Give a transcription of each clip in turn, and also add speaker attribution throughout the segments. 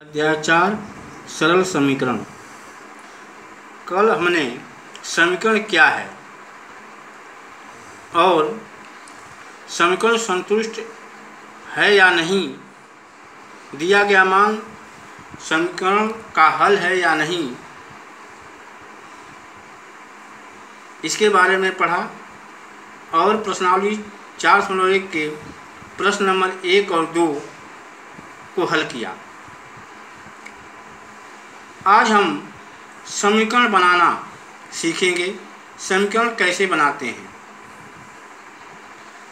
Speaker 1: अध्याय 4 सरल समीकरण। कल हमने समीकरण क्या है और समीकरण संतुष्ट है या नहीं, दिया गया मान समीकरण का हल है या नहीं, इसके बारे में पढ़ा और प्रश्नावली 4.1 के प्रश्न नंबर 1 और 2 को हल किया। आज हम समीकरण बनाना सीखेंगे। समीकरण कैसे बनाते हैं,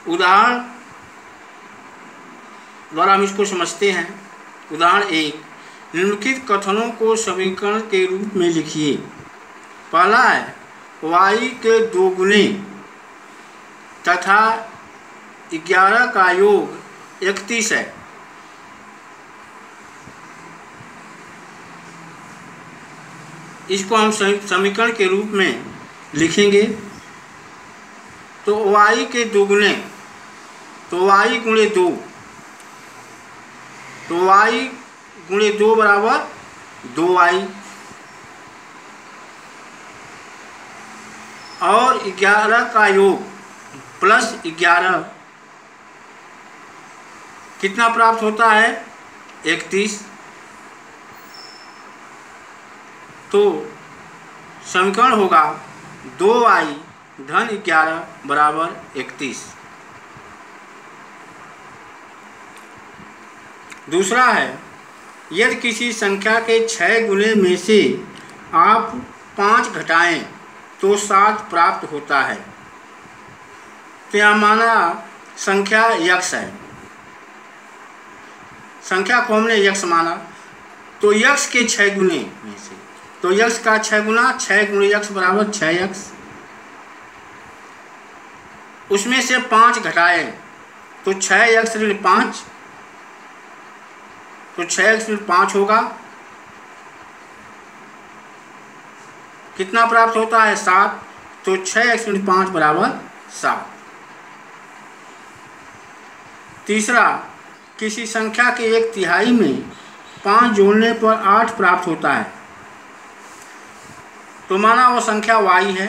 Speaker 1: उदाहरण द्वारा हम इसको समझते हैं। उदाहरण 1, निम्नलिखित कथनों को समीकरण के रूप में लिखिए। पहला है y के 2 गुने तथा 11 का योग 31 है। इसको हम समीकरण के रूप में लिखेंगे। तो y के 2 गुने, तो y गुणे 2, तो y गुणे 2 बराबर 2y, और 11 का योग प्लस 11 कितना प्राप्त होता है, 31। तो समीकरण होगा 2y धन 11 बराबर 31। दूसरा है, यदि किसी संख्या के 6 गुने में से आप 5 घटाएं तो 7 प्राप्त होता है। तो यहाँ माना संख्या x है, संख्या को हमने x माना, तो x के 6 गुने में से, तो x का 6 गुना 6 गुणे x बराबर 6x। उसमें से 5 घटाए तो 6x ऋण 5, तो 6x ऋण 5 होगा, कितना प्राप्त होता है, 7। तो 6x ऋण 5 बराबर 7। तीसरा, किसी संख्या के 1/3 में 5 जोड़ने पर 8 प्राप्त होता है। तो माना वो संख्या y है,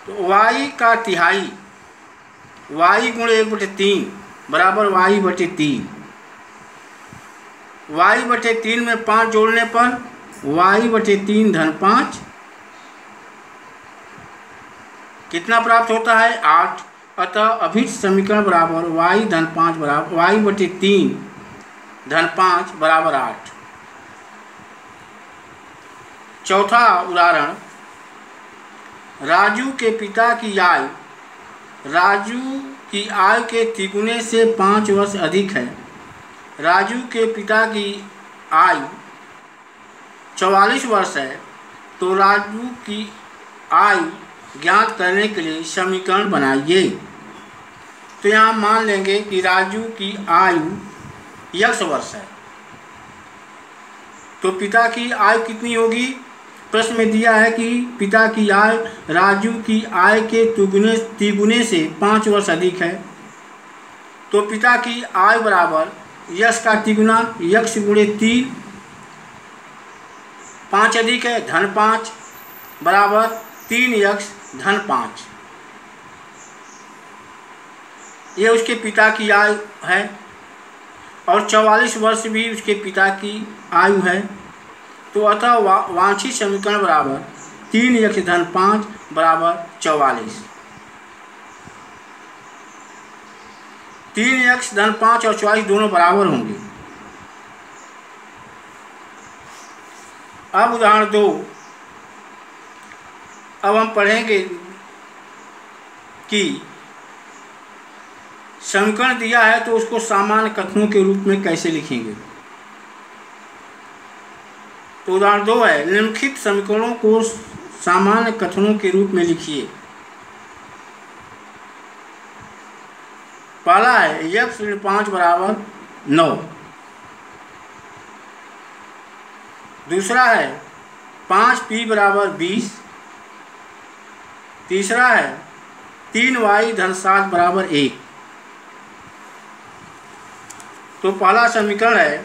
Speaker 1: तो y का तिहाई, y गुणे 1/3 बराबर y/3। y/3 में 5 जोड़ने पर y/3 धन 5 कितना प्राप्त होता है, 8। अतः अभिन्न समीकरण बराबर y धन 5 बराबर y/3 धन 5 बराबर 8। चौथा उदाहरण, राजू के पिता की आय राजू की आय के तिगुने से 5 वर्ष अधिक है। राजू के पिता की आयु 44 वर्ष है। तो राजू की आयु ज्ञात करने के लिए समीकरण बनाइए। तो यहाँ मान लेंगे कि राजू की आयु x वर्ष है, तो पिता की आयु कितनी होगी। प्रश्न में दिया है कि पिता की आय राजू की आय के तिगुने से 5 वर्ष अधिक है। तो पिता की आय बराबर यश का तिगुना x गुणे 3, 5 अधिक है धन 5 बराबर 3x धन 5। ये उसके पिता की आयु है और 44 वर्ष भी उसके पिता की आयु है। तो अतः वांछित समीकरण बराबर 3x धन 5 बराबर 44। 3x धन 5 और 44 दोनों बराबर होंगे। अब उदाहरण 2, अब हम पढ़ेंगे कि समीकरण दिया है तो उसको सामान्य कथनों के रूप में कैसे लिखेंगे। तो उदाहरण 2 है, निम्नलिखित समीकरणों को सामान्य कथनों के रूप में लिखिए। पहला है x ऋण 5 बराबर 9। दूसरा है 5p बराबर 20। तीसरा है 3y धन 7 बराबर 1। तो पहला समीकरण है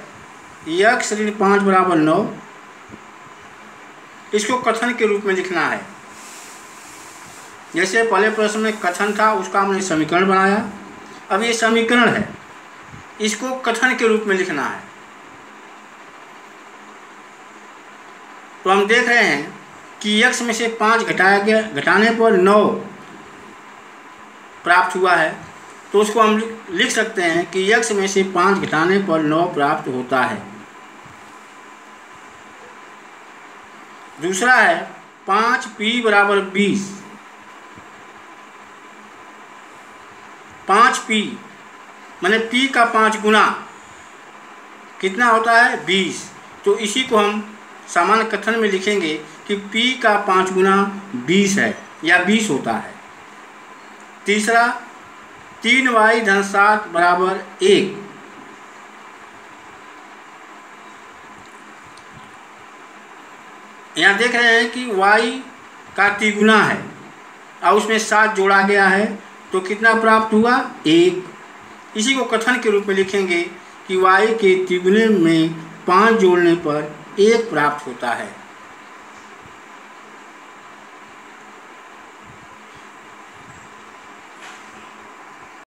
Speaker 1: x ऋण 5 बराबर 9। इसको कथन के रूप में लिखना है। जैसे पहले प्रश्न में कथन था, उसका हमने समीकरण बनाया। अब ये समीकरण है, इसको कथन के रूप में लिखना है। तो हम देख रहे हैं कि x में से 5 घटाने पर 9 प्राप्त हुआ है। तो उसको हम लिख सकते हैं कि x में से 5 घटाने पर 9 प्राप्त होता है। दूसरा है 5p बराबर 20। 5p माने p का 5 गुना कितना होता है 20। तो इसी को हम सामान्य कथन में लिखेंगे कि p का 5 गुना 20 है या 20 होता है। तीसरा 3y धन 7 बराबर 1। यहाँ देख रहे हैं कि y का तिगुना है और उसमें 7 जोड़ा गया है, तो कितना प्राप्त हुआ 1। इसी को कथन के रूप में लिखेंगे कि y के तिगुने में 5 जोड़ने पर 1 प्राप्त होता है।